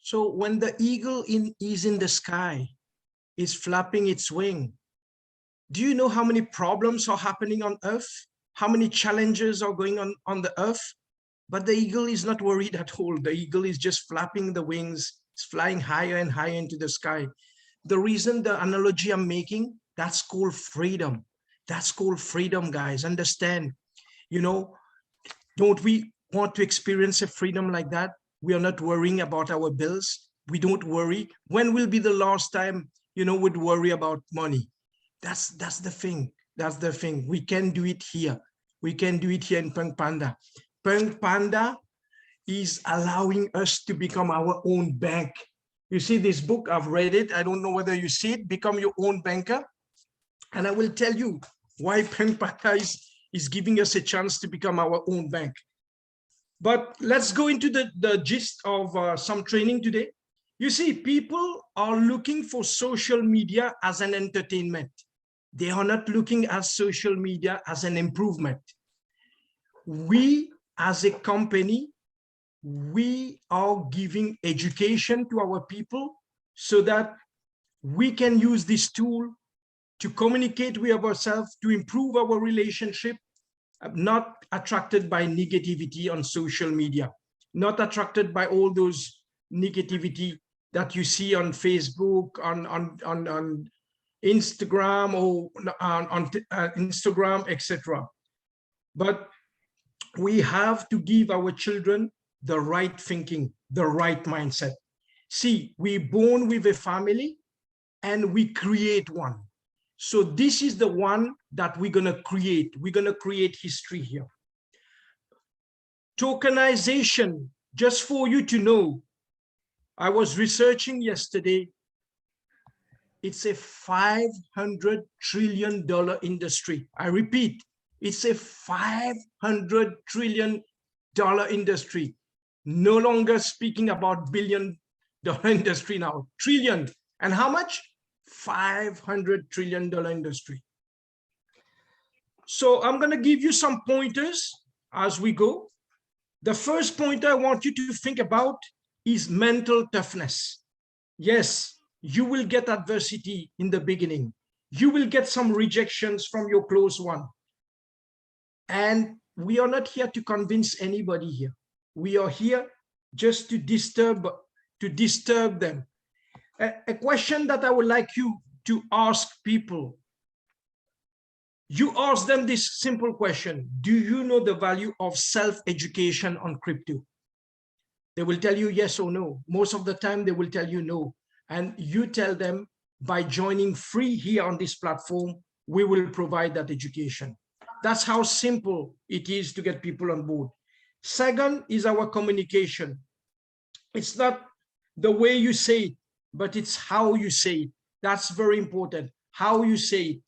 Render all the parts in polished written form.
So when the eagle is in the sky, is flapping its wing, do you know how many problems are happening on Earth? How many challenges are going on the Earth? But the eagle is not worried at all. The eagle is just flapping the wings, it's flying higher and higher into the sky. The reason, the analogy I'm making, that's called freedom. That's called freedom, guys. Understand, you know, don't we want to experience a freedom like that? We are not worrying about our bills. We don't worry. When will be the last time, we'd worry about money? That's the thing. That's the thing. We can do it here. We can do it here in Panda. Panda is allowing us to become our own bank. You see this book, I've read it. I don't know whether you see it, Become Your Own Banker. And I will tell you why Panda is giving us a chance to become our own bank. But let's go into the gist of some training today. You see, people are looking for social media as an entertainment. They are not looking at social media as an improvement. We, as a company, we are giving education to our people so that we can use this tool to communicate with ourselves, to improve our relationship, not attracted by negativity on social media, not attracted by all those negativity that you see on Facebook, on Instagram, or on Instagram, etc. But we have to give our children the right thinking, the right mindset. See, we're born with a family and we create one. So this is the one that we're going to create. We're going to create history here. Tokenization, just for you to know, I was researching yesterday. It's a $500 trillion industry. I repeat, it's a $500 trillion industry. No longer speaking about billion-dollar industry now, trillion. And how much? $500 trillion industry. So I'm going to give you some pointers as we go. The first pointer I want you to think about is mental toughness. Yes, you will get adversity in the beginning. You will get some rejections from your close one. And we are not here to convince anybody here. We are here just to disturb them. A question that I would like you to ask people. You ask them this simple question. Do you know the value of self-education on crypto? They will tell you yes or no. Most of the time they will tell you no. And you tell them, by joining free here on this platform, we will provide that education. That's how simple it is to get people on board. Second is our communication. It's not the way you say it, but it's how you say it. That's very important, how you say it.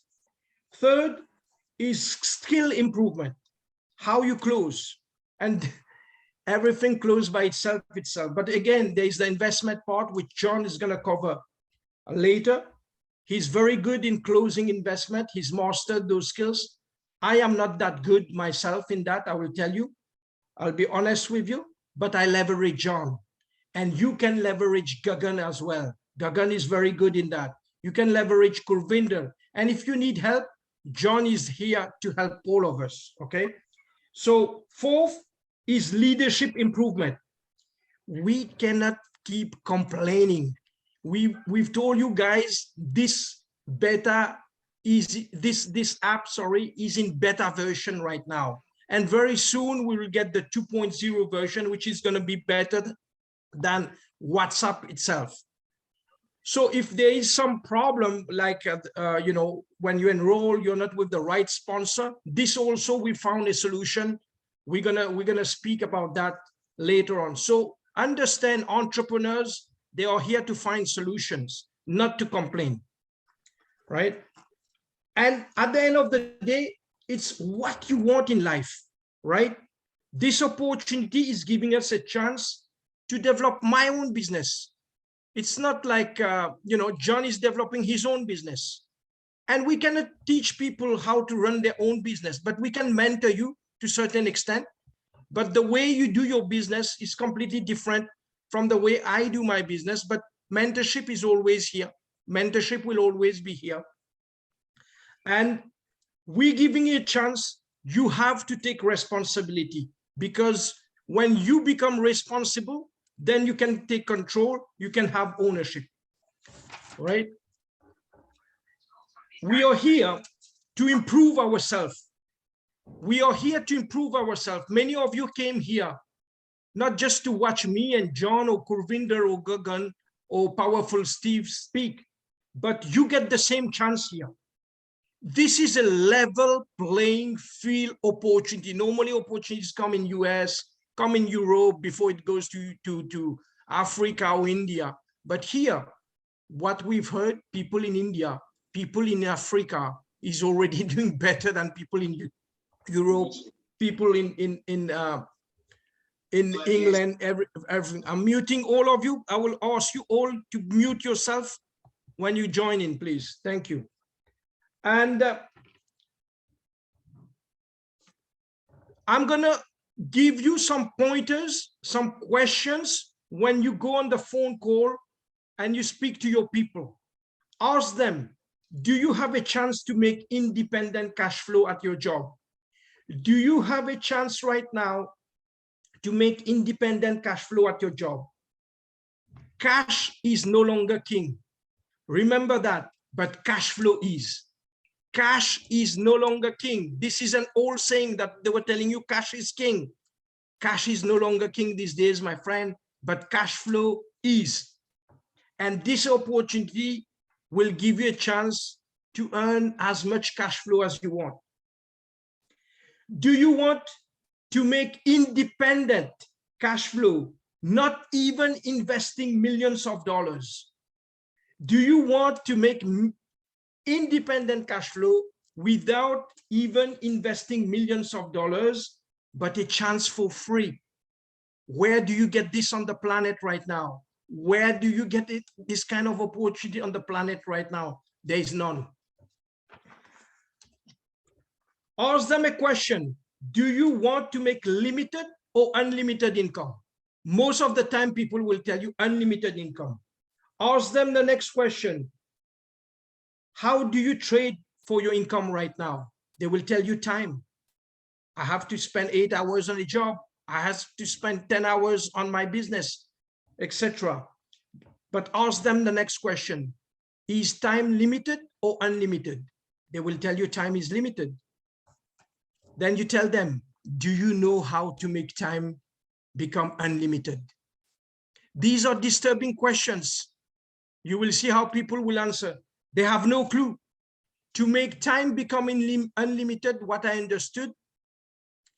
Third is skill improvement, how you close. And everything closed by itself. But again, there's the investment part, which John is going to cover later. He's very good in closing investment. He's mastered those skills. I am not that good myself in that, I will tell you. I'll be honest with you, but I leverage John. And you can leverage Gagan as well. Gagan is very good in that. You can leverage Kurvinder. And if you need help, John is here to help all of us, okay? So fourth is leadership improvement. We cannot keep complaining. We've told you guys this app is in beta version right now. And very soon we will get the 2.0 version, which is going to be better than WhatsApp itself. So if there is some problem, like, when you enroll, you're not with the right sponsor, this also, we found a solution. We're gonna speak about that later on. So understand, entrepreneurs, they are here to find solutions, not to complain, right? And at the end of the day, it's what you want in life, right? This opportunity is giving us a chance to develop my own business. It's not like, John is developing his own business. And we cannot teach people how to run their own business, but we can mentor you to a certain extent. But the way you do your business is completely different from the way I do my business, but mentorship is always here. Mentorship will always be here. And we're giving you a chance. You have to take responsibility, because when you become responsible, then you can take control, you can have ownership, right? We are here to improve ourselves. We are here to improve ourselves. Many of you came here not just to watch me and John or Kurvinder or Gagan or Powerful Steve speak, but you get the same chance here. This is a level playing field opportunity. Normally opportunities come in US, come in Europe before it goes to Africa or India. But here, what we've heard, people in India, people in Africa is already doing better than people in Europe, people in England, everything. I'm muting all of you. I will ask you all to mute yourself when you join in, please. Thank you. And I'm gonna give you some pointers, some questions when you go on the phone call and you speak to your people. Ask them, do you have a chance to make independent cash flow at your job? Do you have a chance right now to make independent cash flow at your job? Cash is no longer king. Remember that, but cash flow is. Cash is no longer king. This is an old saying that they were telling you cash is king. Cash is no longer king these days, my friend, but cash flow is. And this opportunity will give you a chance to earn as much cash flow as you want. Do you want to make independent cash flow, not even investing millions of dollars? Do you want to make independent cash flow without even investing millions of dollars, but a chance for free? Where do you get this on the planet right now? Where do you get it, this kind of opportunity on the planet right now? There is none. Ask them a question. Do you want to make limited or unlimited income? Most of the time, people will tell you unlimited income. Ask them the next question. How do you trade for your income right now? They will tell you time. I have to spend 8 hours on a job. I have to spend 10 hours on my business, etc. But ask them the next question. Is time limited or unlimited? They will tell you time is limited. Then you tell them, do you know how to make time become unlimited? These are disturbing questions. You will see how people will answer. They have no clue. To make time become unlimited, what I understood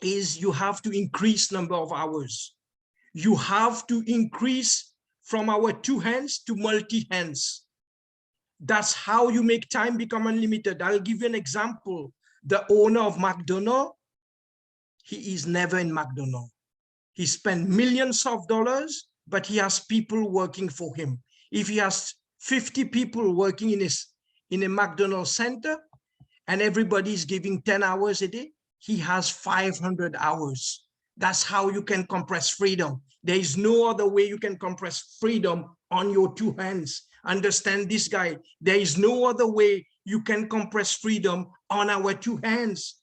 is you have to increase number of hours. You have to increase from our 2 hands to multi-hands. That's how you make time become unlimited. I'll give you an example. The owner of McDonald's, he is never in McDonald's. He spent millions of dollars, but he has people working for him. If he has 50 people working in a McDonald's center and everybody is giving 10 hours a day, he has 500 hours. That's how you can compress freedom. There is no other way you can compress freedom on your 2 hands. Understand this, guy. There is no other way you can compress freedom on our 2 hands.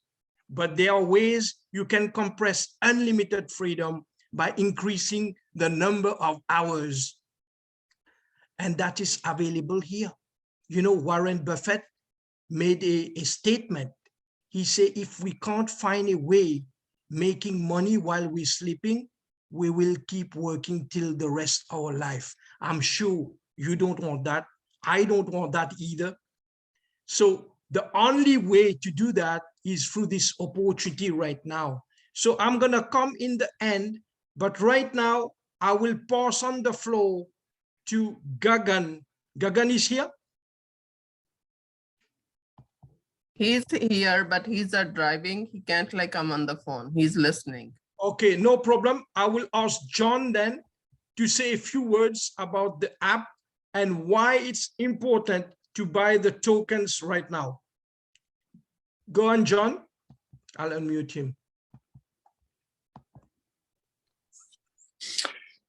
But there are ways you can compress unlimited freedom by increasing the number of hours. And that is available here. You know, Warren Buffett made a statement. He said, if we can't find a way making money while we're sleeping, we will keep working till the rest of our life. I'm sure you don't want that. I don't want that either. So the only way to do that is through this opportunity right now. So I'm going to come in the end, but right now I will pass on the floor to Gagan. Gagan is here? He's here, but he's driving. He can't come on the phone. He's listening. Okay, no problem. I will ask John then to say a few words about the app and why it's important to buy the tokens right now. Go on, John. I'll unmute him.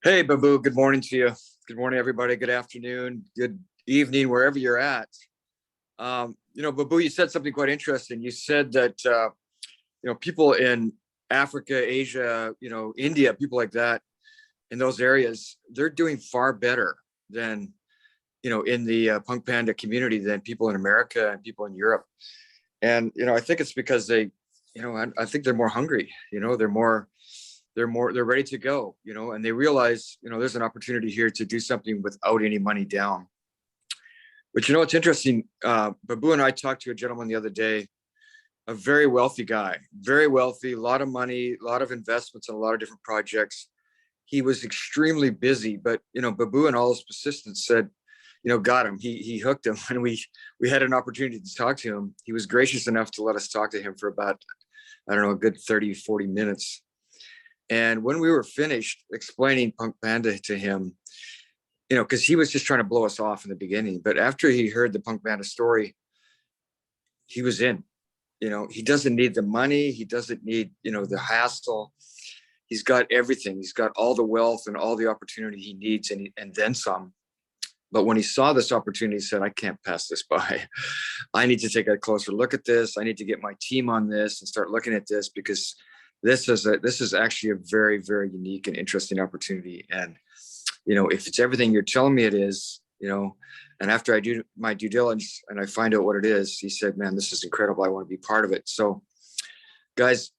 Hey, Babu, good morning to you. Good morning, everybody. Good afternoon, good evening, wherever you're at. Babu, you said something quite interesting. You said that, people in Africa, Asia, India, people like that, in those areas, they're doing far better than, in the Punk Panda community than people in America and people in Europe. And, I think it's because they, I think they're more hungry, they're ready to go, and they realize, there's an opportunity here to do something without any money down. But it's interesting. Babu and I talked to a gentleman the other day, a very wealthy guy, very wealthy, a lot of money, a lot of investments in a lot of different projects. He was extremely busy, but Babu and all his assistants said, got him. He hooked him, and we had an opportunity to talk to him. He was gracious enough to let us talk to him for about, I don't know, a good 30, 40 minutes. And when we were finished explaining Punk Panda to him, because he was just trying to blow us off in the beginning, but after he heard the Punk Panda story, he was in. He doesn't need the money. He doesn't need, the hassle. He's got everything. He's got all the wealth and all the opportunity he needs, and then some. But when he saw this opportunity, he said, I can't pass this by. I need to take a closer look at this. I need to get my team on this and start looking at this, because this is actually a very, very unique and interesting opportunity. And, if it's everything you're telling me it is, and after I do my due diligence and I find out what it is, he said, man, this is incredible. I want to be part of it. So guys,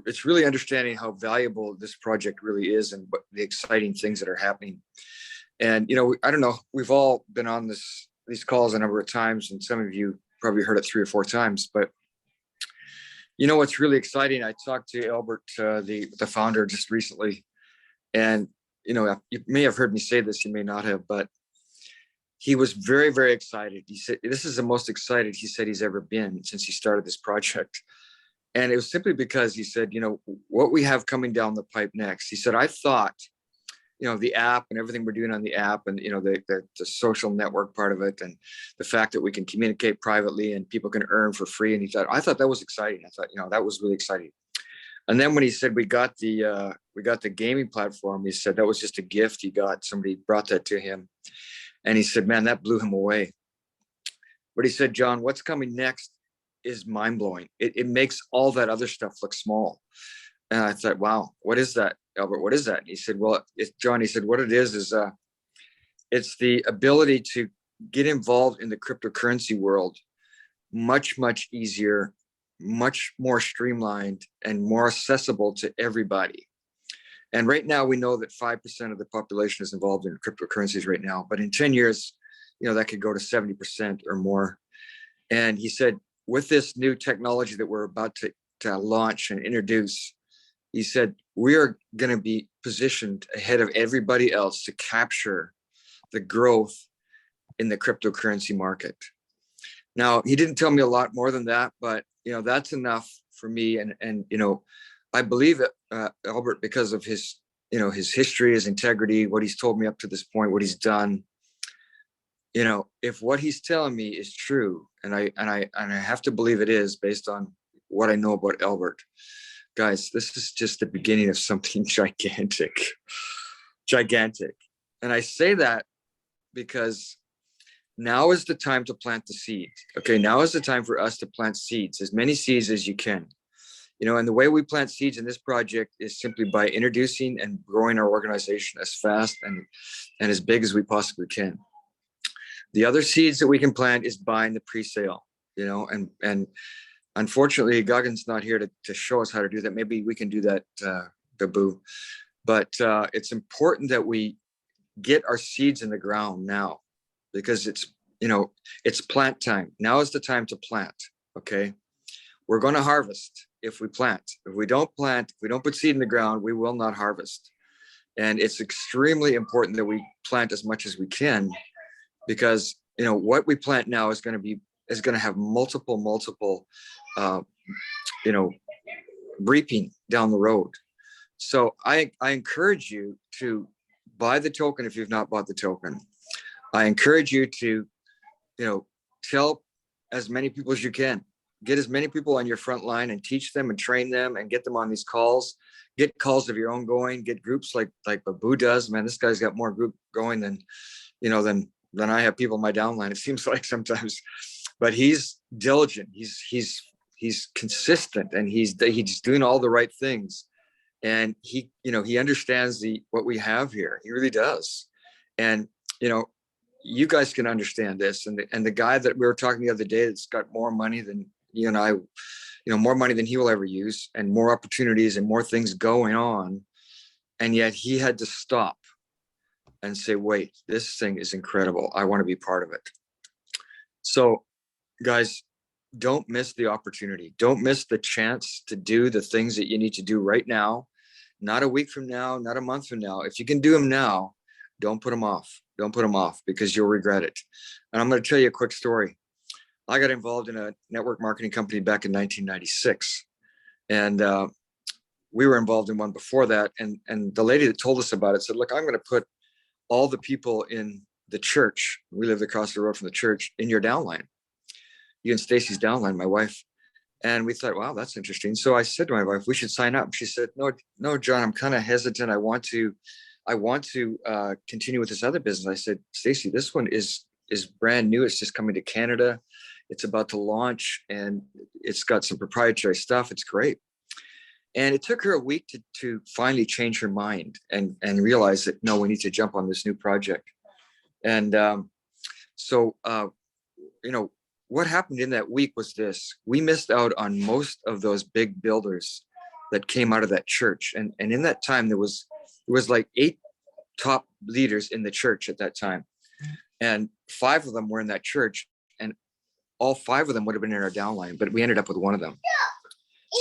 it's really understanding how valuable this project really is and what the exciting things that are happening. And, I don't know, we've all been on these calls a number of times, and some of you probably heard it 3 or 4 times, but what's really exciting, I talked to Albert, the founder, just recently, and you may have heard me say this, you may not have, but he was very, very excited. He said, this is the most excited he said he's ever been since he started this project. And it was simply because he said, what we have coming down the pipe next, he said, I thought, the app and everything we're doing on the app, and, the social network part of it, and the fact that we can communicate privately and people can earn for free. And I thought that was exciting. I thought, that was really exciting. And then when he said we got the gaming platform, he said that was just a gift he got. Somebody brought that to him, and he said, man, that blew him away. But he said, John, what's coming next is mind blowing. It makes all that other stuff look small. And I thought, wow, what is that, Albert? What is that? And he said, well, John, he said, what it is it's the ability to get involved in the cryptocurrency world much, much easier, much more streamlined, and more accessible to everybody. And right now we know that 5% of the population is involved in cryptocurrencies right now, but in 10 years, that could go to 70% or more. And he said, with this new technology that we're about to launch and introduce, he said, we are going to be positioned ahead of everybody else to capture the growth in the cryptocurrency market. Now, he didn't tell me a lot more than that, but, that's enough for me. And I believe it, Albert, because of his, his history, his integrity, what he's told me up to this point, what he's done. If what he's telling me is true, and I have to believe it is based on what I know about Albert, guys, this is just the beginning of something gigantic. And I say that because now is the time to plant the seed. Okay, now is the time for us to plant seeds, as many seeds as you can. And the way we plant seeds in this project is simply by introducing and growing our organization as fast and as big as we possibly can. The other seeds that we can plant is buying the pre-sale, and unfortunately, Guggen's not here to show us how to do that. Maybe we can do that, Babu. But it's important that we get our seeds in the ground now, because it's plant time. Now is the time to plant, okay? We're going to harvest if we plant. If we don't plant, if we don't put seed in the ground, we will not harvest. And it's extremely important that we plant as much as we can, because, what we plant now is going to have multiple, reaping down the road. So I encourage you to buy the token if you've not bought the token. I encourage you to, tell as many people as you can. Get as many people on your front line and teach them and train them and get them on these calls. get calls of your own going, get groups like Babu does. Man, this guy's got more group going than, you know, than I have people in my downline, it seems like sometimes. But he's diligent, he's consistent, and he's doing all the right things. And he, you know, he understands what we have here. He really does. And, you know, you guys can understand this. And the guy that we were talking the other day that's got more money than you and I, you know, more money than he will ever use, and more opportunities and more things going on. And yet he had to stop and say, wait, this thing is incredible. I want to be part of it. So guys, don't miss the opportunity. Don't miss the chance to do the things that you need to do right now, not a week from now, not a month from now. If you can do them now, don't put them off. Don't put them off, because you'll regret it. And I'm going to tell you a quick story. I got involved in a network marketing company back in 1996. And we were involved in one before that. And the lady that told us about it said, look, I'm going to put all the people in the church, we lived across the road from the church, in your downline. You and Stacy's downline, my wife. And we thought, wow, that's interesting. So I said to my wife, we should sign up. She said, no, John, I'm kind of hesitant. I want to continue with this other business. I said, Stacy, this one is brand new. It's just coming to Canada. It's about to launch, and it's got some proprietary stuff. It's great. And it took her a week to finally change her mind and realize that, no, we need to jump on this new project. And so, you know, what happened in that week was this: we missed out on most of those big builders that came out of that church. And in that time, there was like 8 top leaders in the church at that time. And 5 of them were in that church, and all 5 of them would have been in our downline, but we ended up with one of them.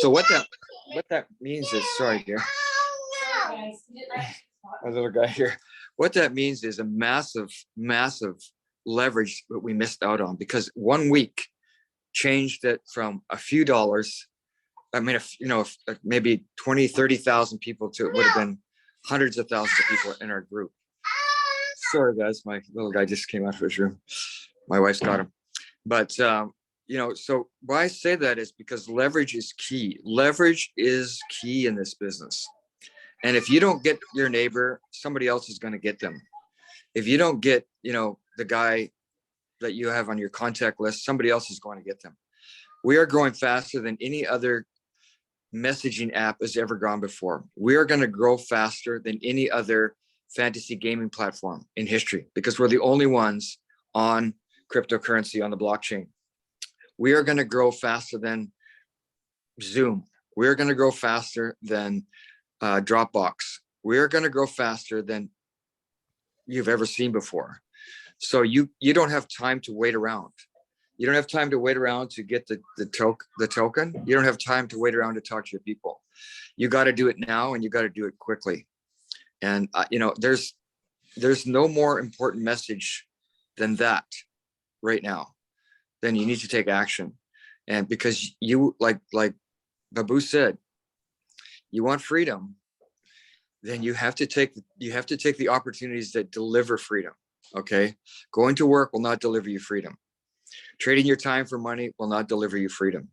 So what that means is, sorry, dear, my little guy here. What that means is a massive, massive leverage that we missed out on, because 1 week changed it from a few dollars. I mean, if maybe 20, 30,000 people to it would have been hundreds of thousands of people in our group. Sorry, guys, my little guy just came out of his room. My wife's got him. But, you know, so why I say that is because leverage is key. Leverage is key in this business. And if you don't get your neighbor, somebody else is going to get them. If you don't get, you know, the guy that you have on your contact list, somebody else is going to get them. We are growing faster than any other messaging app has ever gone before. We are going to grow faster than any other fantasy gaming platform in history, because we're the only ones on cryptocurrency on the blockchain. We are going to grow faster than Zoom. We're going to grow faster than Dropbox. We're going to grow faster than you've ever seen before. So you don't have time to wait around. You don't have time to wait around to get the token. You don't have time to wait around to talk to your people. You got to do it now, and you got to do it quickly. And you know, there's no more important message than that right now. Then you need to take action. And because you, like Babu said, you want freedom, then you have to take the opportunities that deliver freedom. Okay, going to work will not deliver you freedom. Trading your time for money will not deliver you freedom.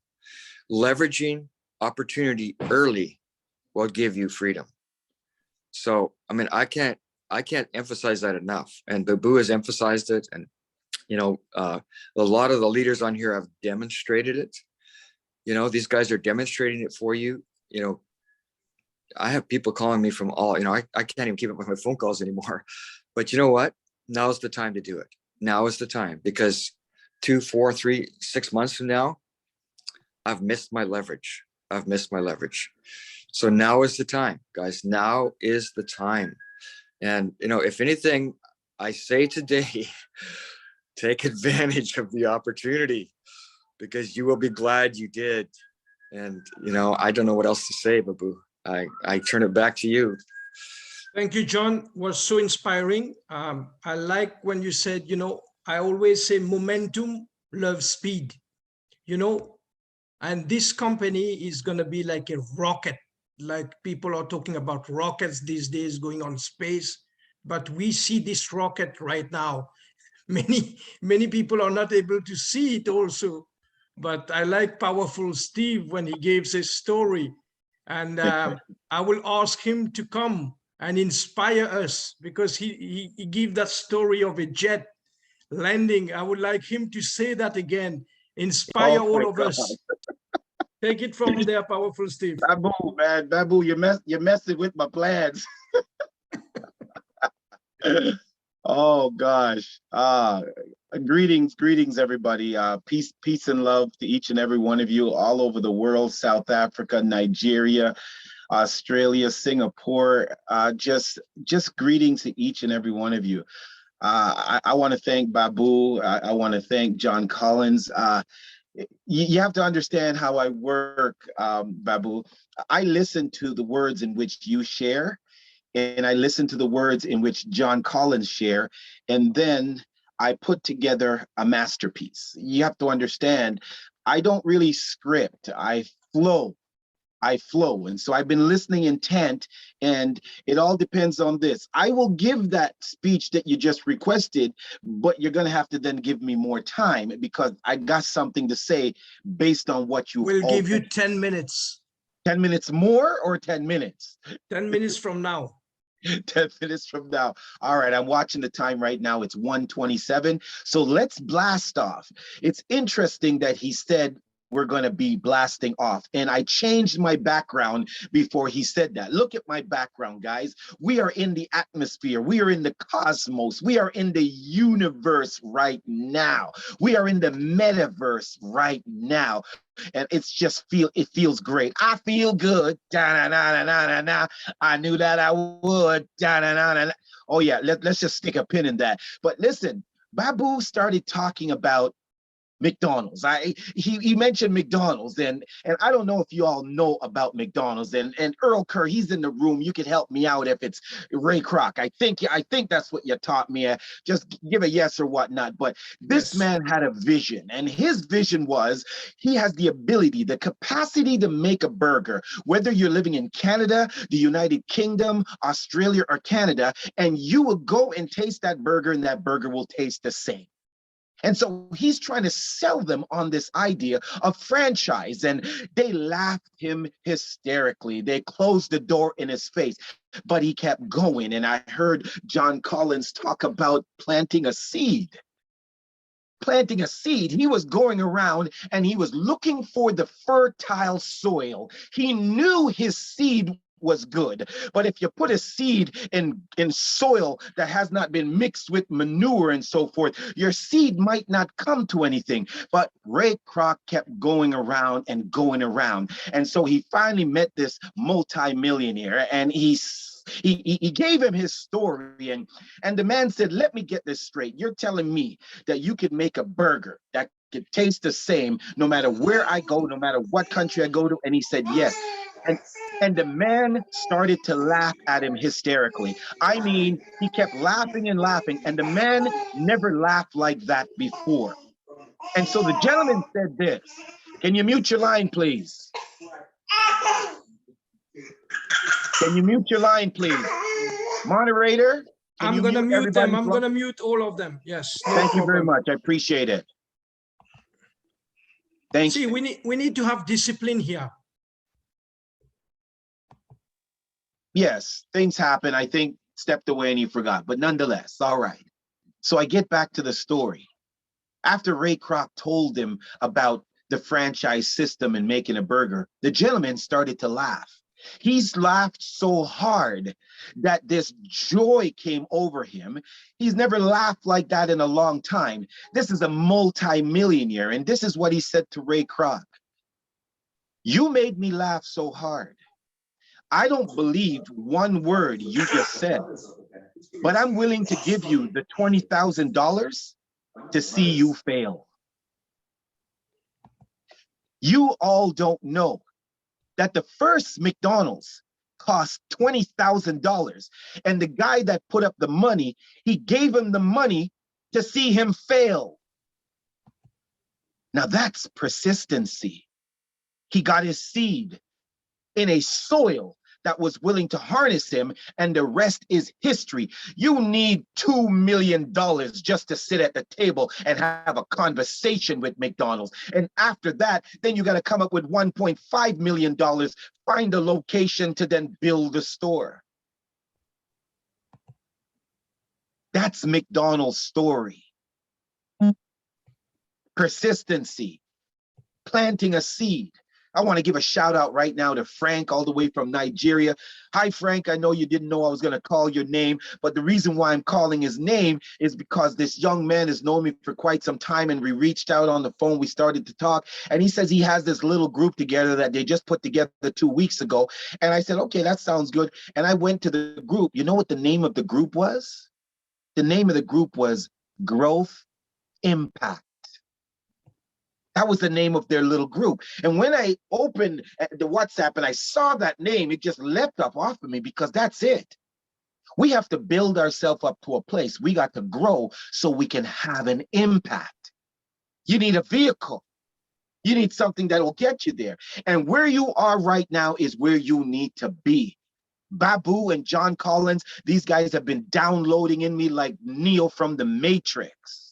Leveraging opportunity early will give you freedom. So, I mean, I can't emphasize that enough. And Babu has emphasized it. And, you know, a lot of the leaders on here have demonstrated it. You know, these guys are demonstrating it for you. You know, I have people calling me from all, you know, I can't even keep up with my phone calls anymore. But you know what? Now is the time to do it. Now is the time, because 2, 4, 3, 6 months from now, I've missed my leverage. I've missed my leverage. So now is the time, guys. Now is the time. And, you know, if anything, I say today, take advantage of the opportunity, because you will be glad you did. And, you know, I don't know what else to say, Babu. I turn it back to you. Thank you, John. It was so inspiring. I like when you said, you know, I always say momentum loves speed, you know, and this company is going to be like a rocket. Like people are talking about rockets these days going on space, but we see this rocket right now. Many people are not able to see it also, but I like Powerful Steve when he gives his story. And I will ask him to come and inspire us, because he gave that story of a jet landing. I would like him to say that again, inspire Oh my all of God. us. Take it from there, powerful Steve. Babu, man, Babu, you're messing with my plans. Oh gosh. Greetings, everybody. Peace and love to each and every one of you all over the world, South Africa, Nigeria, Australia, Singapore. Just greetings to each and every one of you. I want to thank Babu. I want to thank John Collins. You have to understand how I work, Babu. I listen to the words in which you share, and I listen to the words in which John Collins share, and then I put together a masterpiece. You have to understand, I don't really script, I flow. And so I've been listening intent, and it all depends on this. I will give that speech that you just requested, but you're going to have to then give me more time, because I got something to say based on what you We'll give you 10 minutes. 10 minutes more or 10 minutes? 10 minutes from now. 10 minutes from now. All right, I'm watching the time right now. It's 1:27. So let's blast off. It's interesting that he said we're going to be blasting off, and I changed my background before he said that. Look at my background, guys. We are in the atmosphere. We are in the cosmos. We are in the universe right now. We are in the metaverse right now. And it's just it feels great. I feel good. Da-na-na-na-na-na. I knew that I would. Da-na-na-na-na. Oh yeah, let's just stick a pin in that. But listen, Babu started talking about McDonald's. He mentioned McDonald's, and I don't know if you all know about McDonald's, and Earl Kerr, he's in the room. You could help me out if it's Ray Kroc. I think that's what you taught me. Just give a yes or whatnot. But this man had a vision, and his vision was he has the ability, the capacity to make a burger, whether you're living in Canada, the United Kingdom, Australia, or Canada, and you will go and taste that burger, and that burger will taste the same. And so he's trying to sell them on this idea of franchise, and they laughed him hysterically. They closed the door in his face, but he kept going. And I heard John Collins talk about planting a seed. Planting a seed. He was going around and he was looking for the fertile soil. He knew his seed was good, but if you put a seed in soil that has not been mixed with manure and so forth, your seed might not come to anything. But Ray Kroc kept going around and going around, and so he finally met this multi-millionaire, and he gave him his story, and the man said, let me get this straight. You're telling me that you could make a burger that could taste the same no matter where I go, no matter what country I go to? And he said yes. And the man started to laugh at him hysterically. I mean, he kept laughing and laughing, and the man never laughed like that before. And so the gentleman said this. Can you mute your line, please? Can you mute your line, please? Moderator, I'm going to mute them. I'm going to mute all of them. Yes. No Thank problem. you very much. I appreciate it. Thank you. We need to have discipline here. Yes, things happen. I think stepped away and he forgot, but nonetheless, all right. So I get back to the story. After Ray Kroc told him about the franchise system and making a burger, the gentleman started to laugh. He's laughed so hard that this joy came over him. He's never laughed like that in a long time. This is a multi-millionaire, and this is what he said to Ray Kroc. You made me laugh so hard. I don't believe one word you just said, but I'm willing to give you the $20,000 to see you fail. You all don't know that the first McDonald's cost $20,000, and the guy that put up the money, he gave him the money to see him fail. Now that's persistency. He got his seed in a soil that was willing to harness him, and the rest is history. You need $2 million just to sit at the table and have a conversation with McDonald's. And after that, then you got to come up with $1.5 million, find a location to then build the store. That's McDonald's story. Persistency, planting a seed. I want to give a shout out right now to Frank, all the way from Nigeria. Hi, Frank. I know you didn't know I was going to call your name, but the reason why I'm calling his name is because this young man has known me for quite some time, and we reached out on the phone. We started to talk, and he says he has this little group together that they just put together 2 weeks ago. And I said, okay, that sounds good. And I went to the group. You know what the name of the group was? The name of the group was Growth Impact. That was the name of their little group. And when I opened the WhatsApp and I saw that name, it just leapt up off of me, because that's it. We have to build ourselves up to a place. We got to grow so we can have an impact. You need a vehicle. You need something that will get you there. And where you are right now is where you need to be. Babu and John Collins, these guys have been downloading in me like Neo from the Matrix.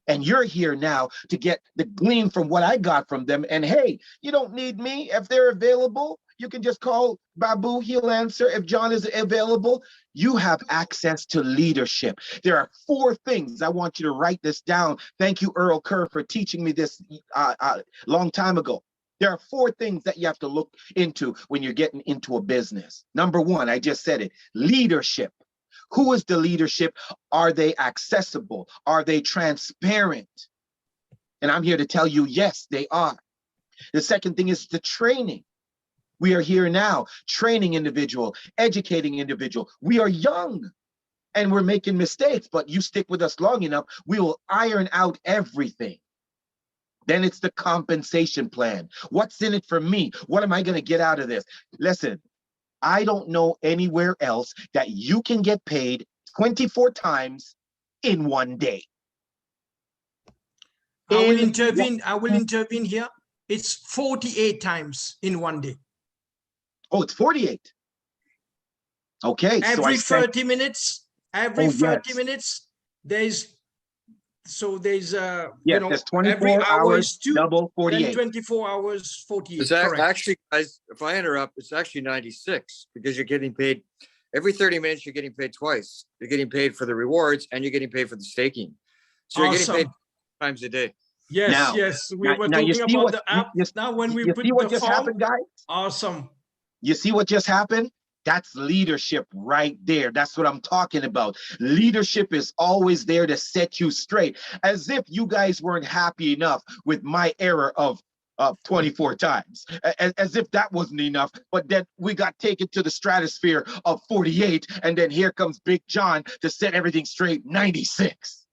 And you're here now to get the glean from what I got from them. And hey, you don't need me. If they're available, you can just call Babu. He'll answer. If John is available, you have access to leadership. There are 4 things. I want you to write this down. Thank you, Earl Kerr, for teaching me this long time ago. There are 4 things that you have to look into when you're getting into a business. Number 1, I just said it, leadership. Who is the leadership? Are they accessible? Are they transparent? And I'm here to tell you, yes, they are. The second thing is the training. We are here now, training individual, educating individual. We are young and we're making mistakes, but you stick with us long enough, we will iron out everything. Then it's the compensation plan. What's in it for me? What am I going to get out of this? Listen, I don't know anywhere else that you can get paid 24 times in one day. I will intervene here. It's 48 times in one day. Oh, it's 48. Okay. Every 30 minutes, every 30 yes. minutes, there's there's 24 every hour hours, is 2, double 48. then 24 hours, 48. It's Correct. actually, guys, if I interrupt, it's actually 96, because you're getting paid every 30 minutes. You're getting paid twice. You're getting paid for the rewards, and you're getting paid for the staking. So you're getting paid times a day. Yes, Now, yes. We were now talking about the app. Now, when we put what the just form, happened, guys? awesome. You see what just happened? That's leadership right there. That's what I'm talking about. Leadership is always there to set you straight. As if you guys weren't happy enough with my error of 24 times. As if that wasn't enough. But then we got taken to the stratosphere of 48. And then here comes Big John to set everything straight, 96.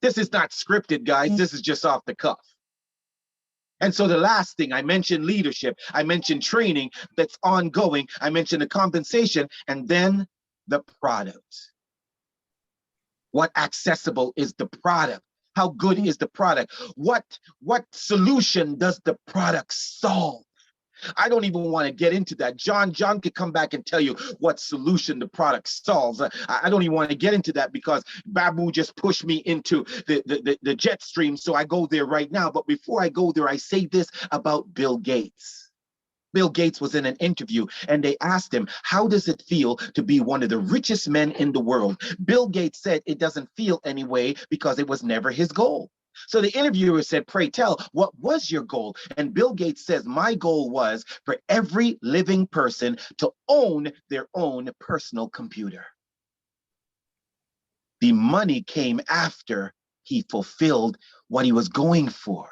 This is not scripted, guys. This is just off the cuff. And so the last thing, I mentioned leadership, I mentioned training that's ongoing, I mentioned the compensation, and then the product. What accessible is the product? How good is the product? What solution does the product solve? I don't even want to get into that. John could come back and tell you what solution the product solves. I don't even want to get into that, because Babu just pushed me into the jet stream. So I go there right now. But before I go there, I say this about Bill Gates. Bill Gates was in an interview and they asked him, how does it feel to be one of the richest men in the world? Bill Gates said it doesn't feel any way because it was never his goal. So the interviewer said, pray tell, what was your goal? And Bill Gates says, my goal was for every living person to own their own personal computer. The money came after he fulfilled what he was going for.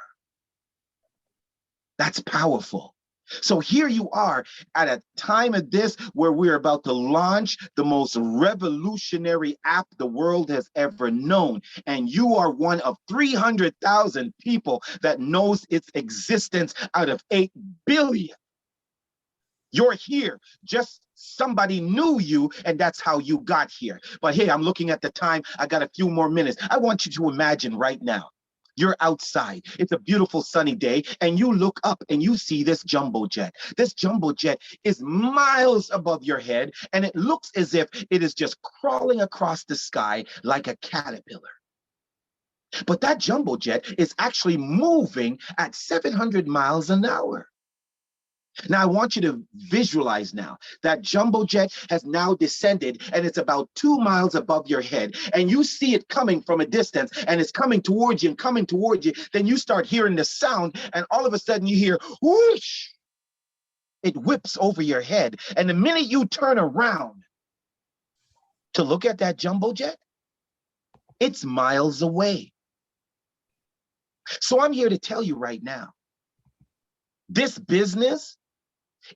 That's powerful. So here you are at a time of this where we're about to launch the most revolutionary app the world has ever known. And you are one of 300,000 people that knows its existence out of 8 billion. You're here. Just somebody knew you, and that's how you got here. But hey, I'm looking at the time. I got a few more minutes. I want you to imagine right now. You're outside. It's a beautiful sunny day, and you look up and you see this jumbo jet. This jumbo jet is miles above your head, and it looks as if it is just crawling across the sky like a caterpillar. But that jumbo jet is actually moving at 700 miles an hour. Now, I want you to visualize now that jumbo jet has now descended and it's about 2 miles above your head, and you see it coming from a distance, and it's coming towards you and coming towards you. Then you start hearing the sound, and all of a sudden you hear whoosh. It whips over your head, and the minute you turn around to look at that jumbo jet, it's miles away. So I'm here to tell you right now, this business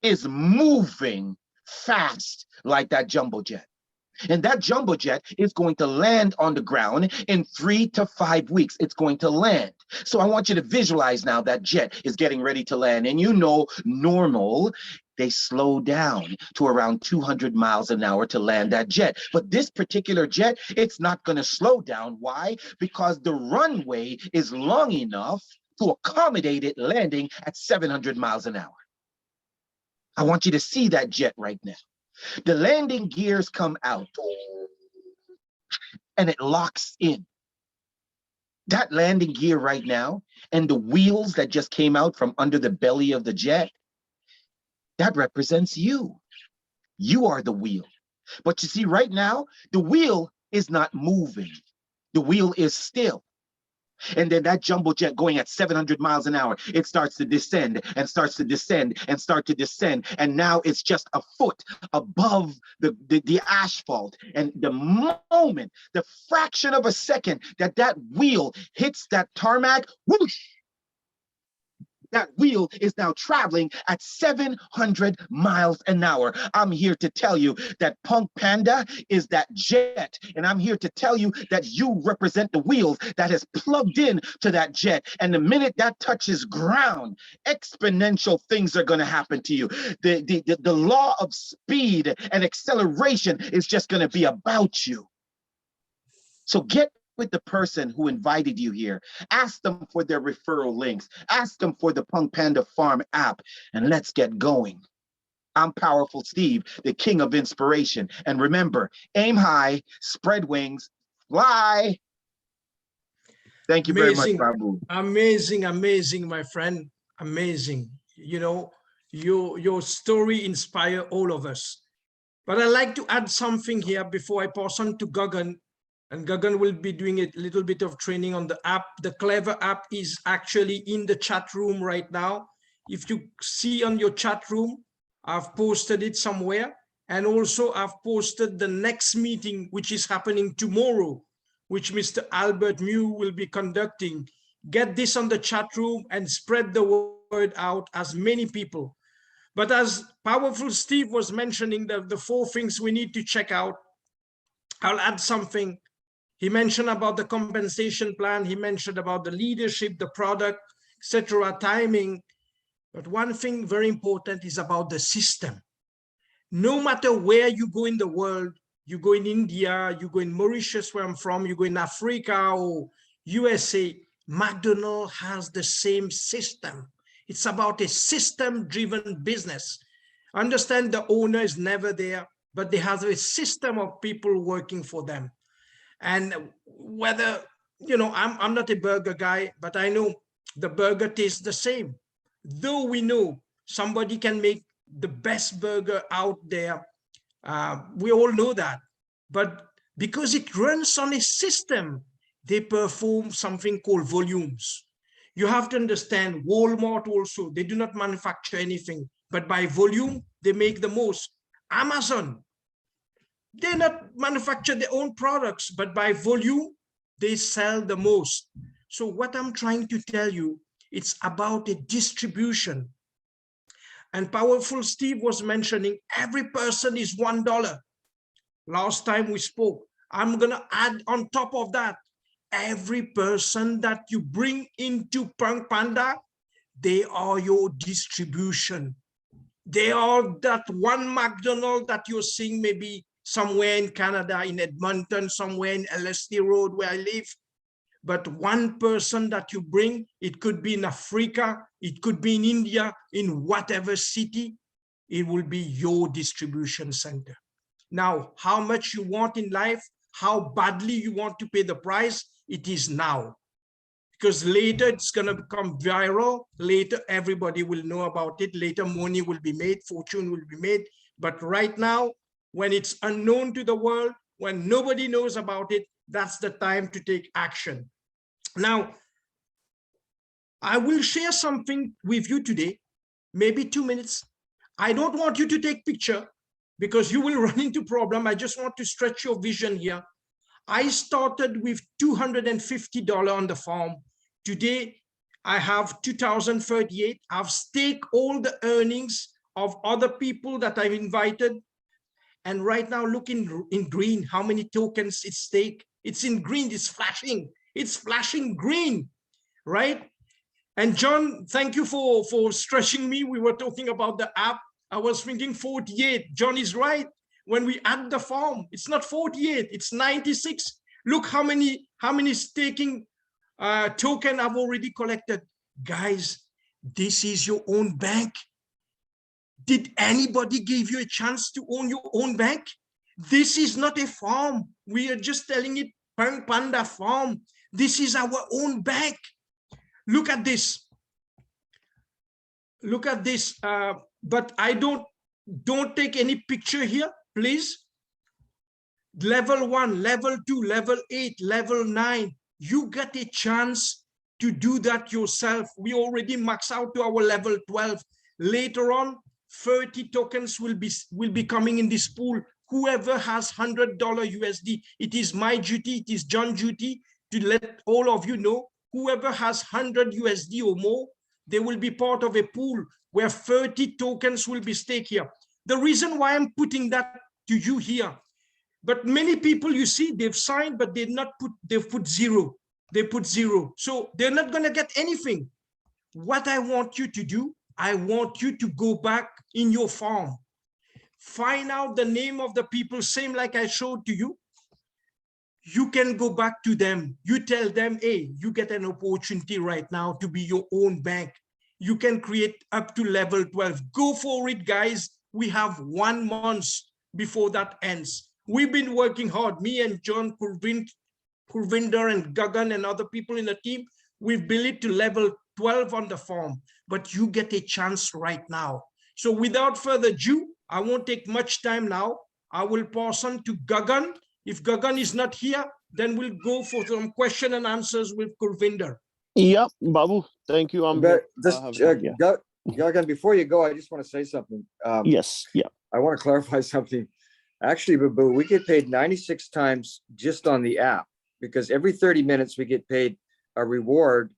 is moving fast like that jumbo jet. And that jumbo jet is going to land on the ground in 3 to 5 weeks. It's going to land. So I want you to visualize now that jet is getting ready to land. And you know, normal, they slow down to around 200 miles an hour to land that jet. But this particular jet, it's not going to slow down. Why? Because the runway is long enough to accommodate it landing at 700 miles an hour. I want you to see that jet right now. The landing gears come out and it locks in. That landing gear right now and the wheels that just came out from under the belly of the jet, that represents you. You are the wheel. But you see right now, the wheel is not moving. The wheel is still. And then that jumbo jet going at 700 miles an hour, it starts to descend and starts to descend and start to descend. And now it's just a foot above the asphalt. And the moment, the fraction of a second that that wheel hits that tarmac, whoosh, that wheel is now traveling at 700 miles an hour. I'm here to tell you that Punk Panda is that jet. And I'm here to tell you that you represent the wheels that has plugged in to that jet. And the minute that touches ground, exponential things are going to happen to you. The law of speed and acceleration is just going to be about you. So get with the person who invited you here. Ask them for their referral links. Ask them for the Punk Panda Farm app, and let's get going. I'm Powerful Steve, the king of inspiration. And remember, aim high, spread wings, fly. Thank you very much, Babu. Amazing, amazing, my friend. Amazing. You know, your story inspires all of us. But I'd like to add something here before I pass on to Gagan. And Gagan will be doing a little bit of training on the app. The Clever app is actually in the chat room right now. If you see on your chat room, I've posted it somewhere. And also I've posted the next meeting, which is happening tomorrow, which Mr. Albert Mew will be conducting. Get this on the chat room and spread the word out as many people. But as Powerful Steve was mentioning, the 4 things we need to check out, I'll add something. He mentioned about the compensation plan. He mentioned about the leadership, the product, etc., timing. But one thing very important is about the system. No matter where you go in the world, you go in India, you go in Mauritius, where I'm from, you go in Africa or USA, McDonald's has the same system. It's about a system-driven business. Understand the owner is never there, but they have a system of people working for them. And whether, you know, I'm not a burger guy, but I know the burger tastes the same. Though we know somebody can make the best burger out there, we all know that. But because it runs on a system, they perform something called volumes. You have to understand Walmart also, they do not manufacture anything, but by volume, they make the most. Amazon, they not manufacture their own products, but by volume, they sell the most. So what I'm trying to tell you, it's about a distribution. And Powerful Steve was mentioning every person is $1. Last time we spoke, I'm going to add on top of that, every person that you bring into Punk Panda, they are your distribution. They are that one McDonald's that you're seeing maybe somewhere in Canada, in Edmonton, somewhere in LST Road where I live. but one person that you bring, it could be in Africa, it could be in India, in whatever city, it will be your distribution center. Now, how much you want in life, how badly you want to pay the price, it is now. Because later it's going to become viral. Later, everybody will know about it. Later, money will be made, fortune will be made. But right now, when it's unknown to the world, when nobody knows about it, that's the time to take action. Now, I will share something with you today, maybe 2 minutes. I don't want you to take picture because you will run into problem. I just want to stretch your vision here. I started with $250 on the farm. Today, I have 2,038. I've staked all the earnings of other people that I've invited. And right now, look in green, how many tokens it's staked. It's in green, it's flashing green, right? And John, thank you for stretching me. We were talking about the app. I was thinking 48. John is right. When we add the farm, it's not 48, it's 96. Look how many staking token I've already collected. Guys, this is your own bank. Did anybody give you a chance to own your own bank? This is not a farm. We are just telling it Panda farm. This is our own bank. Look at this. Look at this. But I don't take any picture here, please. Level 1, level 2, level 8, level 9. You get a chance to do that yourself. We already max out to our level 12. Later on, 30 tokens will be coming in this pool. Whoever has $100 USD, it is my duty, it is John's duty to let all of you know, whoever has 100 USD or more, they will be part of a pool where 30 tokens will be staked here. The reason why I'm putting that to you here, but many people you see, they've signed, but they've put zero. They put zero. So they're not going to get anything. What I want you to do, I want you to go back in your farm, find out the name of the people, same like I showed to you. You can go back to them. You tell them, hey, you get an opportunity right now to be your own bank. You can create up to level 12. Go for it, guys. We have 1 month before that ends. We've been working hard. Me and John Purvinder and Gagan and other people in the team, we've built it to level 12 on the farm. But you get a chance right now. So without further ado, I won't take much time now. I will pass on to Gagan. If Gagan is not here, then we'll go for some question and answers with Purvinder. Yeah, Babu, thank you. I'm here. Gagan, before you go, I just want to say something. Yes, yeah. I want to clarify something. Actually, Babu, we get paid 96 times just on the app because every 30 minutes we get paid a reward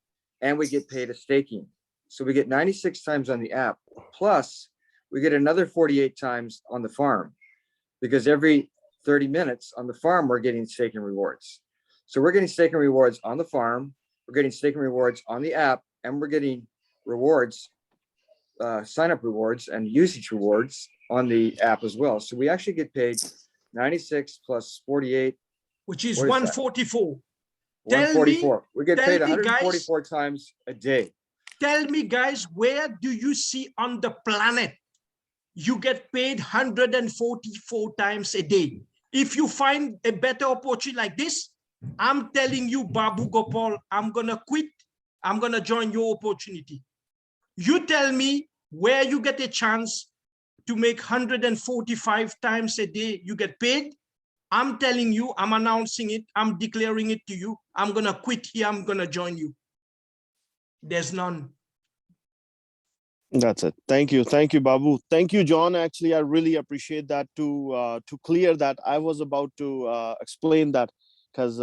and we get paid a staking. So we get 96 times on the app, plus we get another 48 times on the farm because every 30 minutes on the farm, we're getting staking rewards. So we're getting staking rewards on the farm, we're getting staking rewards on the app, and we're getting rewards, sign up rewards and usage rewards on the app as well. So we actually get paid 96 plus 48. Which is 144. 144. We get paid 144 times a day. Tell me, guys, where do you see on the planet you get paid 144 times a day? If you find a better opportunity like this, I'm telling you, Babu Gopal, I'm going to quit. I'm going to join your opportunity. You tell me where you get a chance to make 145 times a day you get paid. I'm telling you, I'm announcing it. I'm declaring it to you. I'm going to quit here. I'm going to join you. There's none. That's it. Thank you, Babu. Thank you, John. Actually, I really appreciate that to clear that. I was about to explain that because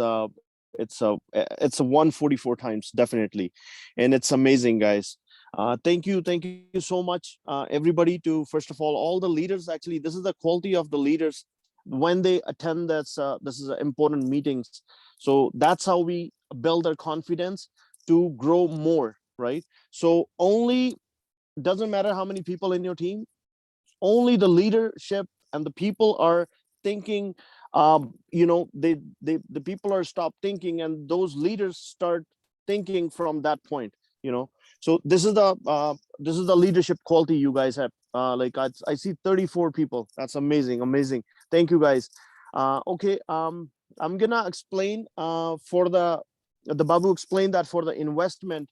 it's a 144 times definitely, and it's amazing, guys. Thank you so much, everybody. To first of all the leaders. Actually, this is the quality of the leaders when they attend this is important meetings. So that's how we build our confidence to grow more, right? So only doesn't matter how many people in your team, only the leadership and the people are thinking you know, the people are stopped thinking, and those leaders start thinking from that point, you know. So this is the leadership quality you guys have. Like I see 34 people. That's amazing, amazing. Thank you guys. Okay, I'm gonna explain for the Babu explained that for the investment.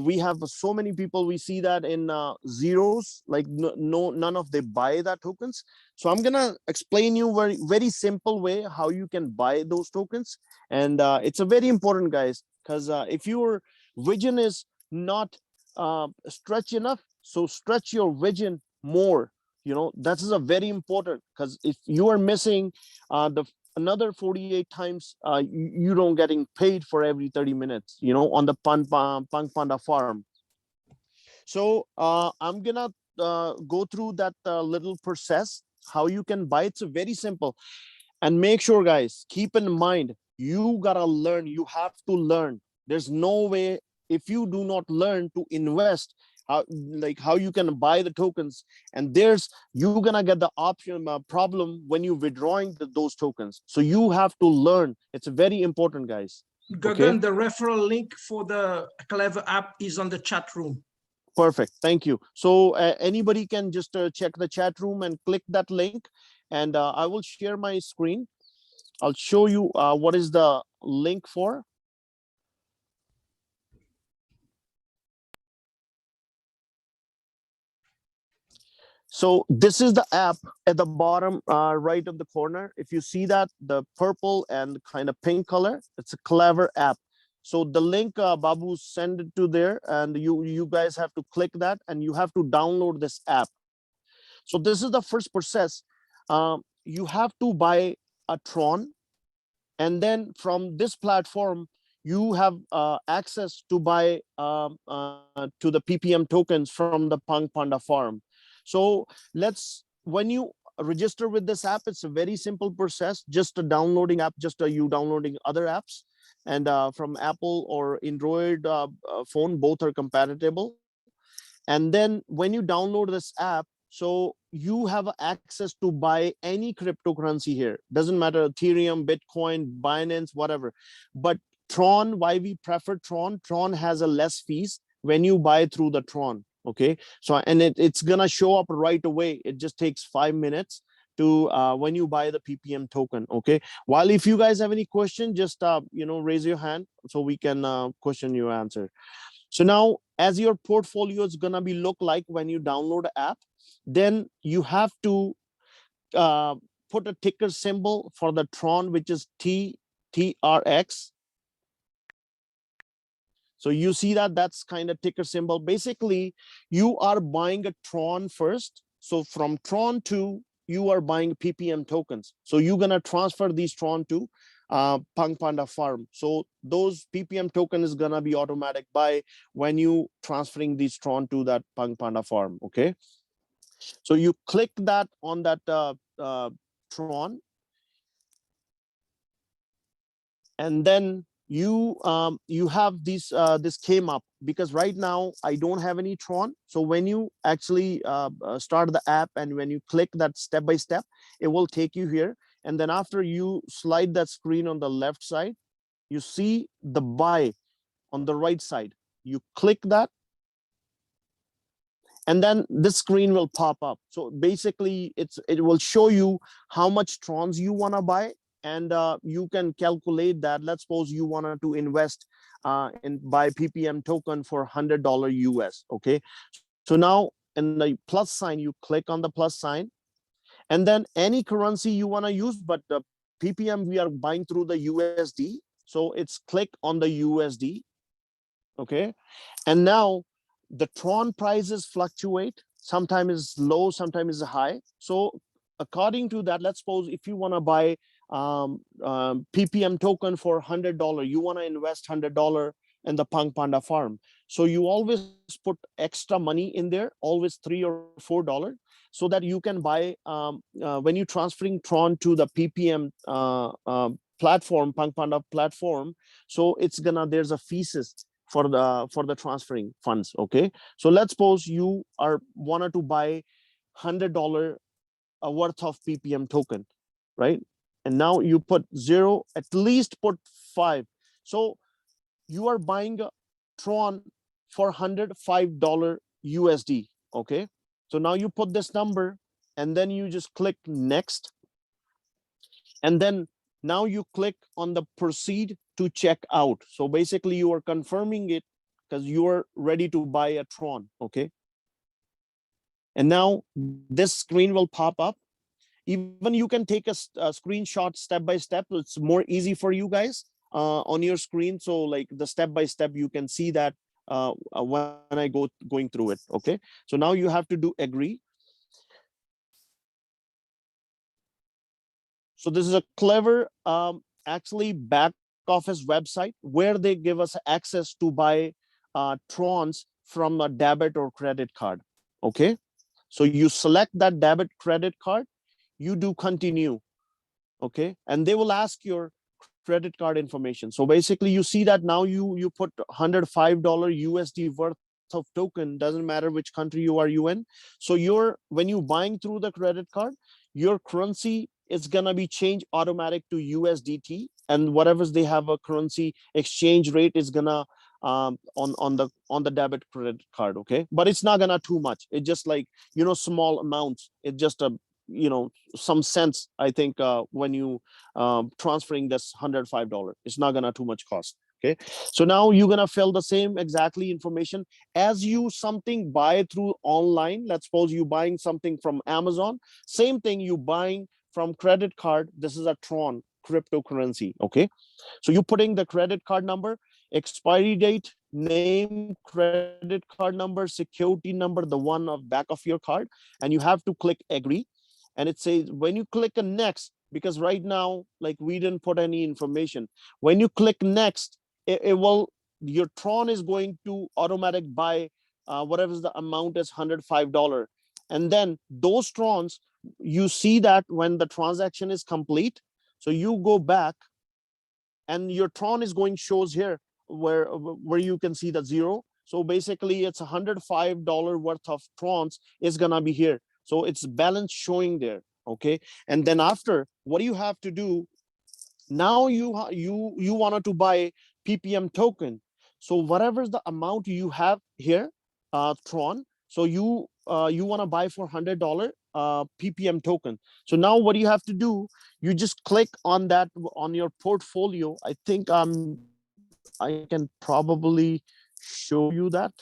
We have so many people, we see that in zeros, like none of they buy that tokens. So I'm gonna explain you very simple way how you can buy those tokens. And it's a very important, guys, because if your vision is not stretch enough, so stretch your vision more. You know, that is a very important, because if you are missing the another 48 times, you don't getting paid for every 30 minutes, you know, on the Punk Panda farm. So I'm gonna go through that little process, how you can buy. It's very simple. And make sure, guys, keep in mind, you gotta learn, you have to learn. There's no way, if you do not learn to invest, how you can buy the tokens, and you're gonna get the option problem when you withdrawing those tokens. So you have to learn. It's very important, guys. Gagan, Okay, the referral link for the Clever app is on the chat room. perfect. Thank you. So anybody can just check the chat room and click that link, and I will share my screen. I'll show you what is the link for. So this is the app at the bottom right of the corner. If you see that, the purple and kind of pink color, it's a Clever app. So the link Babu send it to there, and you guys have to click that, and you have to download this app. So this is the first process. You have to buy a Tron, and then from this platform, you have access to buy to the Ppm tokens from the Punk Panda farm. So when you register with this app, it's a very simple process, just a downloading app, just you downloading other apps, and from Apple or Android phone, both are compatible. And then when you download this app, so you have access to buy any cryptocurrency here. Doesn't matter, Ethereum, Bitcoin, Binance, whatever. But Tron, why we prefer Tron? Tron has a less fees when you buy through the Tron. Okay, so and it's gonna show up right away. It just takes 5 minutes to when you buy the Ppm token. Okay, while if you guys have any question, just raise your hand so we can question your answer. So now, as your portfolio is gonna be look like when you download the app, then you have to put a ticker symbol for the Tron, which is TRX. So you see that that's kind of ticker symbol. Basically, you are buying a Tron first. So from Tron to, you are buying Ppm tokens. So you're gonna transfer these Tron to Punk Panda farm. So those Ppm token is gonna be automatic buy when you transferring these Tron to that Punk Panda farm. Okay. So you click that on that Tron, and then you have this came up, because right now I don't have any Tron. So when you actually start the app, and when you click that step by step, it will take you here. And then after you slide that screen on the left side, you see the buy on the right side. You click that, and then this screen will pop up. So basically it will show you how much Trons you want to buy, and you can calculate that. Let's suppose you wanted to invest in buy Ppm token for $100 US. Okay, so now in the plus sign, you click on the plus sign, and then any currency you want to use, but the Ppm we are buying through the USD, so it's click on the USD. Okay, and now the Tron prices fluctuate. Sometimes it's low, sometimes it's high. So according to that, let's suppose if you want to buy Ppm token for $100, you want to invest $100 in the Punk Panda farm. So you always put extra money in there, always $3 or $4, so that you can buy when you transferring Tron to the Ppm platform, Punk Panda platform. So it's gonna, there's a fees for the transferring funds. Okay, so let's suppose you are wanted to buy $100 worth of Ppm token, right? and now you put 0, at least put 5. So you are buying a Tron for $105 USD. Okay, so now you put this number and then you just click next, and then now you click on the proceed to check out. So basically you are confirming it because you are ready to buy a Tron. Okay, and now this screen will pop up. Even you can take a screenshot step by step. It's more easy for you guys on your screen. So like the step by step, you can see that when I going through it. Okay, so now you have to do agree. So this is a clever actually back office website where they give us access to buy Trons from a debit or credit card. Okay, so you select that debit credit card, you do continue. Okay, and they will ask your credit card information. So basically you see that now you put $105 USD worth of token, doesn't matter which country you in. So when you buying through the credit card, your currency is gonna be changed automatic to USDT, and whatever they have a currency exchange rate is gonna on the debit credit card. Okay, but it's not gonna too much. It's just like, small amounts. It's just a some cents, I think, when you transferring this $105, it's not gonna too much cost. Okay, so now you're gonna fill the same exactly information as you something buy through online. Let's suppose you buying something from Amazon, same thing you buying from credit card. This is a Tron cryptocurrency. Okay, so you putting the credit card number, expiry date, name, credit card number, security number, the one of back of your card, and you have to click agree. And it says when you click a next, because right now, like we didn't put any information. When you click next, it will, your Tron is going to automatic buy whatever the amount is, $105. And then those Trons, you see that when the transaction is complete, so you go back and your Tron is going shows here where you can see the 0. So basically it's $105 worth of Trons is gonna be here. So it's balance showing there. Okay, and then after, what do you have to do? Now you wanted to buy Ppm token. So whatever the amount you have here, Tron, so you want to buy for $100 Ppm token. So now what do you have to do? You just click on that on your portfolio. I think I can probably show you that.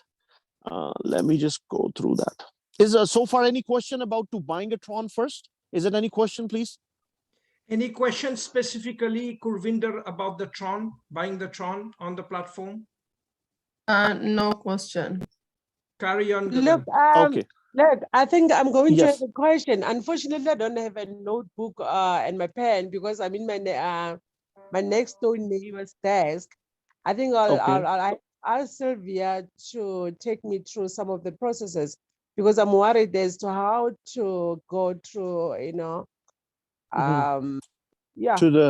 Let me just go through that. Is so far any question about to buying a Tron first? Is it any question, please? Any questions specifically, Kurvinder, about the Tron, buying the Tron on the platform? No question. Carry on. Look, Okay. look, I think I'm going to Yes. have a question. Unfortunately, I don't have a notebook and my pen because I'm in my next door neighbor's desk. I think I'll ask Sylvia to take me through some of the processes because I'm worried as to how to go through, To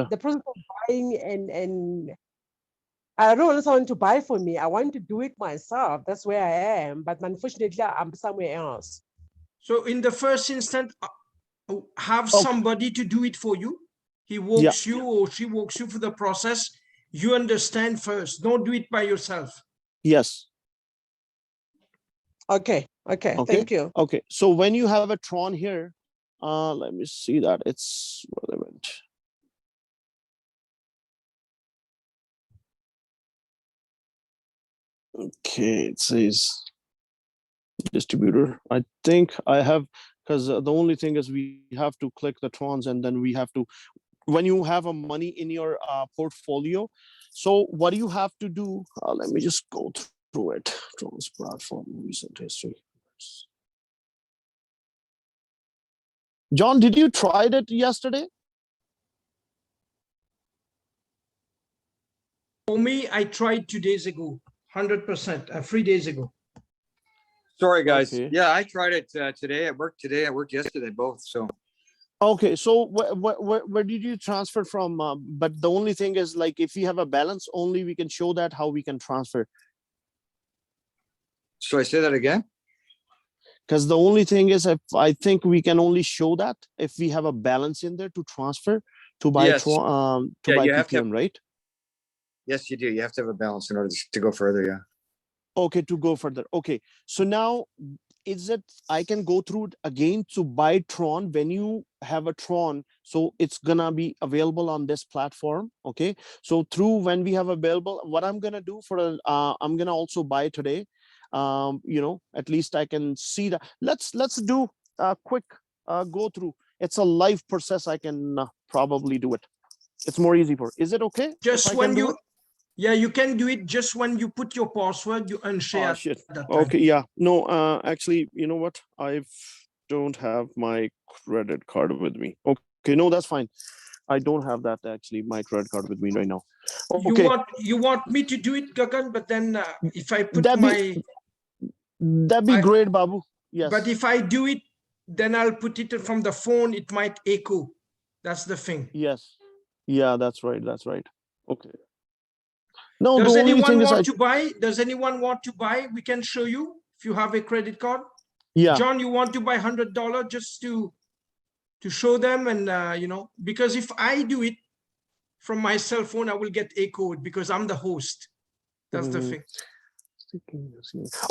the process of buying and I don't want someone to buy for me. I want to do it myself. That's where I am. But unfortunately, I'm somewhere else. So in the first instance, have Okay. somebody to do it for you. He walks you or she walks you through the process. You understand first. Don't do it by yourself. Yes. Okay. Thank you. Okay, so when you have a Tron here, let me see that it's relevant. Okay, it says distributor. I think I have, because the only thing is we have to click the Trons, and then we have to, when you have a money in your portfolio, so what do you have to do? Let me just go through it. Trons platform, recent history. John, did you try it yesterday? For me, I tried 2 days ago, 100%, 3 days ago. Sorry, guys. Okay. Yeah, I tried it today. I worked today. I worked yesterday, both. So Okay, so where did you transfer from? But the only thing is, like, if you have a balance, only we can show that how we can transfer. I say that again? Because the only thing is, if I think we can only show that if we have a balance in there to transfer to buy Yes. You have to PPM, right? Yes, you do. You have to have a balance in order to go further. Yeah. Okay, to go further. Okay, so now is it I can go through it again to buy Tron when you have a Tron, so it's gonna be available on this platform. Okay, so through when we have available, what I'm gonna do for I'm gonna also buy today. You know, at least I can see that. Let's do a quick go through. It's a live process. I can probably do it. It's more easy for. Is it okay? Just if I when can do you, it? yeah, you can do it just when you put your password, you unshare. Oh shit. That time. Okay, yeah. No, actually, you know what? I don't have my credit card with me. Okay, no, that's fine. I don't have that actually, my credit card with me right now. Okay, You want me to do it, Gagan, but then if I put that'd be great, Babu. Yes. But if I do it, then I'll put it from the phone, it might echo. That's the thing. Yes. Yeah, that's right. That's right. Okay. No, Does the only anyone thing is want to buy? Does anyone want to buy? We can show you if you have a credit card. Yeah. John, you want to buy $100 just to show them, and you know, because if I do it from my cell phone, I will get echoed because I'm the host. That's the thing.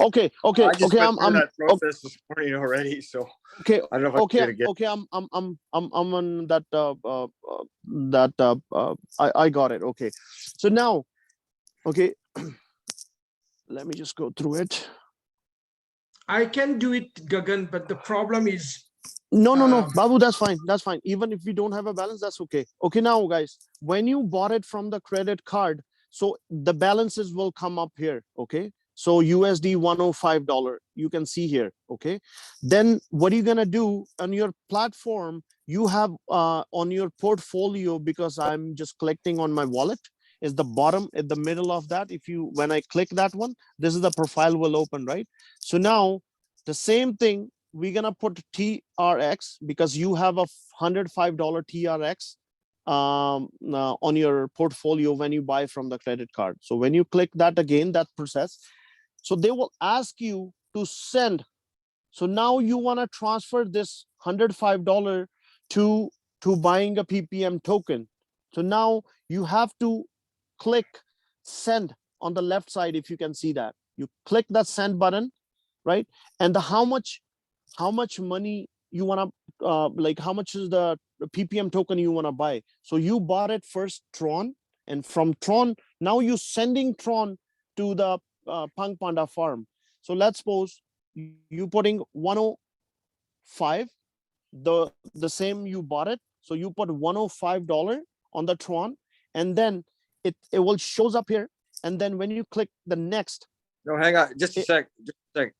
Okay. I just Okay. went through that process this morning already, so okay. I don't know if I can do it again. Okay. I'm on that. I got it. Okay. So now, okay. Let me just go through it. I can do it, Gagan, but the problem is. No, Babu, that's fine. That's fine. Even if we don't have a balance, that's okay. Okay, now guys, when you bought it from the credit card, so the balances will come up here. Okay. So USD $105, you can see here. Okay. Then what are you gonna do on your platform? You have on your portfolio, because I'm just collecting on my wallet, is the bottom at the middle of that. If you, when I click that one, this is the profile will open, right? So now the same thing, we're gonna put TRX because you have a $105 TRX on your portfolio when you buy from the credit card. So when you click that again, that process, so they will ask you to send. So now you want to transfer this $105 to buying a PPM token. So now you have to click send on the left side. If you can see that, you click that send button, right? And the how much money you want to like, how much is the PPM token you want to buy? So you bought it first Tron, and from Tron now you sending Tron to the Punk Panda farm. So let's suppose you putting 105, the same you bought it, so you put $105 on the Tron, and then it will shows up here, and then when you click the next. No, hang on, just a sec.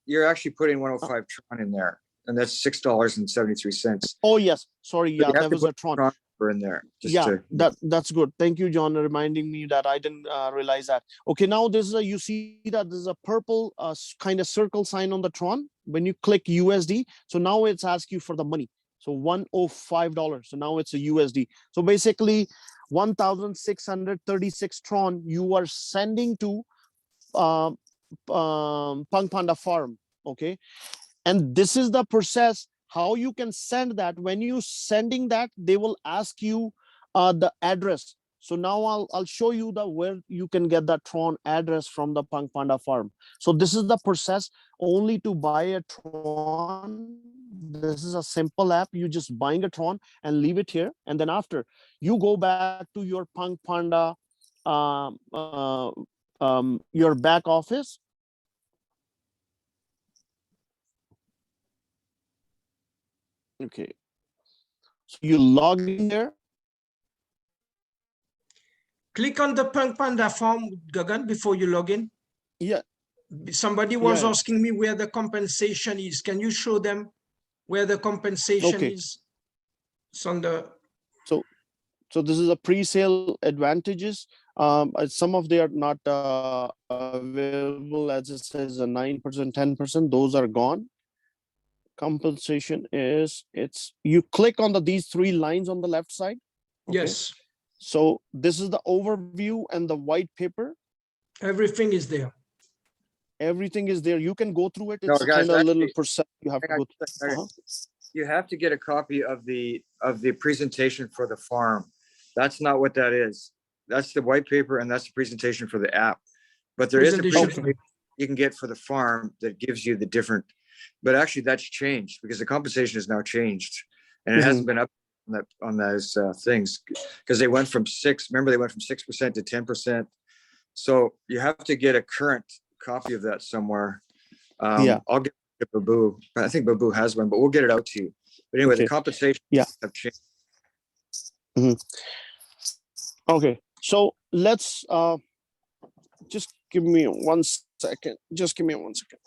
You're actually putting 105 Tron in there, and that's $6.73. Oh yes, sorry, yeah, that was a Tron in there. That's good. Thank you, John, reminding me that I didn't realize that. Okay, now this is a, you see that there's a purple kind of circle sign on the Tron when you click USD. So now it's ask you for the money. So $105. So now it's a USD. So basically 1,636 Tron you are sending to Punk Panda farm. Okay, and this is the process how you can send that. When you sending that, they will ask you the address. So now I'll show you the where you can get that Tron address from the Punk Panda farm. So this is the process only to buy a Tron. This is a simple app. You just buying a Tron and leave it here, and then after you go back to your Punk Panda your back office. Okay, so you log in there. Click on the Punk Panda form, Gagan, before you log in. Yeah. Somebody was asking me where the compensation is. Can you show them where the compensation is? It's on the. So this is a pre-sale advantages. Some of they are not available, as it says, 9%, 10%. Those are gone. Compensation is, it's, you click on these three lines on the left side. Okay? Yes. So this is the overview and the white paper. Everything is there. Everything is there. You can go through it. No, It's guys, kind of a little actually, percent you have to hang go on, through. hang on. You have to get a copy of the presentation for the farm. That's not what that is. That's the white paper and that's the presentation for the app. But there is a Presentation. presentation you can get for the farm that gives you the different, but actually that's changed because the compensation is now changed and it hasn't been up on those things because they went from 6%, remember they went from 6% to 10%. So you have to get a current copy of that somewhere. Yeah. I'll get it to Babu. I think Babu has one, but we'll get it out to you. But anyway, Okay. the compensation have changed. Okay, so let's just give me 1 second. Just give me 1 second.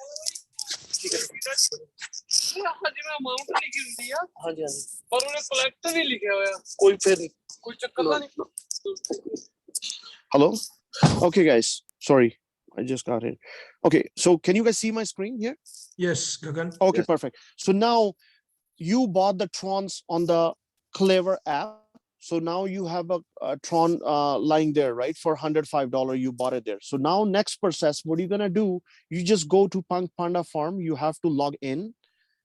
Hello. Okay, guys. Sorry, I just got in. Okay, so can you guys see my screen here? Yes, Gagan. Okay, Yes. perfect. So now you bought the Trons on the Clever app. So now you have a Tron lying there, right? For $105, you bought it there. So now next process, what are you gonna do? You just go to Panda Farm. You have to log in.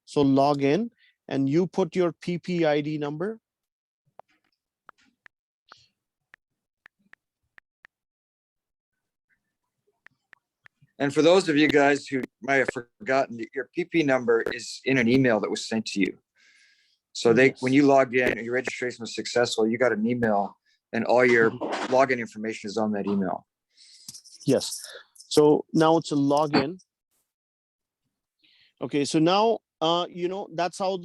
So log in and you put your PPID number. And for those of you guys who might have forgotten, your PP number is in an email that was sent to you. So when you log in, your registration was successful, you got an email and all your login information is on that email. Yes. So now it's a login. Okay, so now, that's how